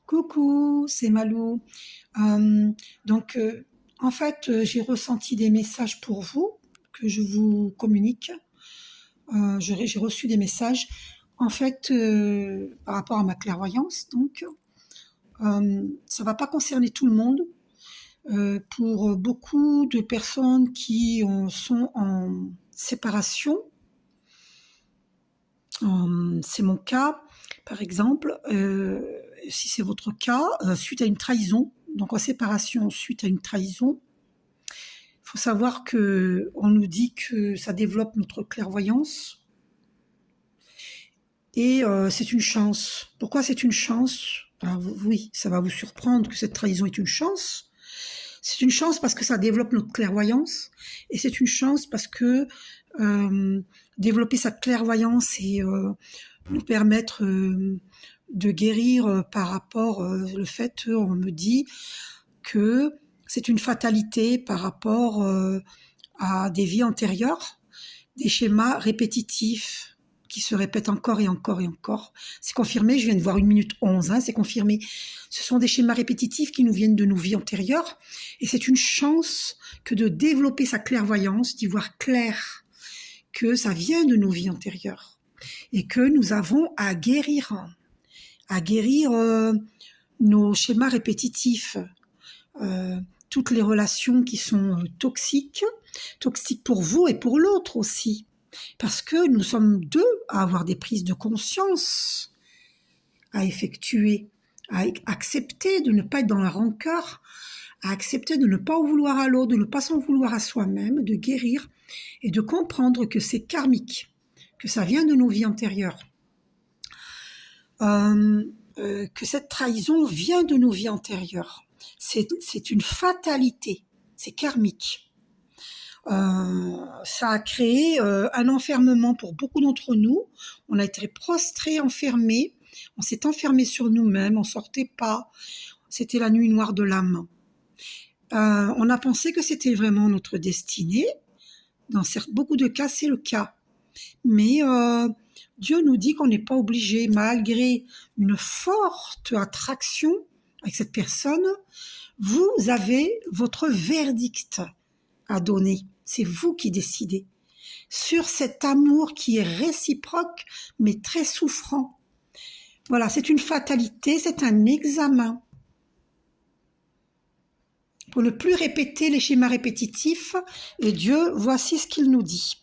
Coucou, c'est Malou. Euh, en fait, j'ai ressenti des messages pour vous que je vous communique. J'ai reçu des messages, en fait, par rapport à ma clairvoyance. Ça va pas concerner tout le monde. Pour beaucoup de personnes sont en séparation, c'est mon cas, par exemple. Si c'est votre cas, suite à une trahison, donc en séparation suite à une trahison, il faut savoir que on nous dit que ça développe notre clairvoyance et c'est une chance. Pourquoi c'est une chance? Alors, oui, ça va vous surprendre que cette trahison est une chance. C'est une chance parce que ça développe notre clairvoyance et c'est une chance parce que développer sa clairvoyance et nous permettre de guérir par rapport le fait, on me dit que c'est une fatalité par rapport à des vies antérieures, des schémas répétitifs qui se répètent encore et encore et encore. C'est confirmé, je viens de voir 1 minute 11, hein, c'est confirmé. Ce sont des schémas répétitifs qui nous viennent de nos vies antérieures et c'est une chance que de développer sa clairvoyance, d'y voir clair que ça vient de nos vies antérieures et que nous avons à guérir nos schémas répétitifs, toutes les relations qui sont toxiques pour vous et pour l'autre aussi. Parce que nous sommes deux à avoir des prises de conscience à effectuer, à accepter de ne pas être dans la rancœur, à accepter de ne pas en vouloir à l'autre, de ne pas s'en vouloir à soi-même, de guérir et de comprendre que c'est karmique, que ça vient de nos vies antérieures. Que cette trahison vient de nos vies antérieures. C'est une fatalité, c'est karmique. Ça a créé un enfermement pour beaucoup d'entre nous. On a été prostrés, enfermés. On s'est enfermés sur nous-mêmes, on sortait pas. C'était la nuit noire de l'âme. On a pensé que c'était vraiment notre destinée. Dans beaucoup de cas, c'est le cas. Mais Dieu nous dit qu'on n'est pas obligé, malgré une forte attraction avec cette personne, vous avez votre verdict à donner. C'est vous qui décidez sur cet amour qui est réciproque, mais très souffrant. Voilà, c'est une fatalité, c'est un examen. Pour ne plus répéter les schémas répétitifs, et Dieu, voici ce qu'il nous dit.